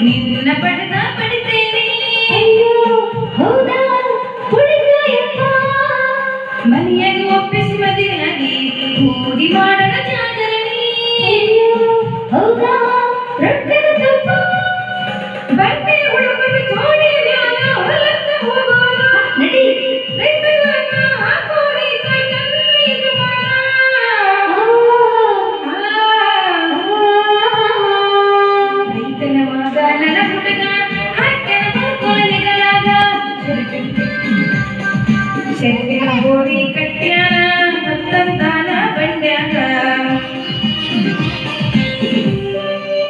ನಿನ್ನ ಪಡೆದ ಪಡಿತೇನೆ ಮನೆಯಾಗಿ ಒಪ್ಪಿಸಿ ಮದುವೆಯಾಗಿ ಕೂಡಿ ಮಾಡದ ಜಾಗರಣಿ ಹೌದಾ ರೊಕ್ಕದ ತುಪ್ಪ ಬಂದೆ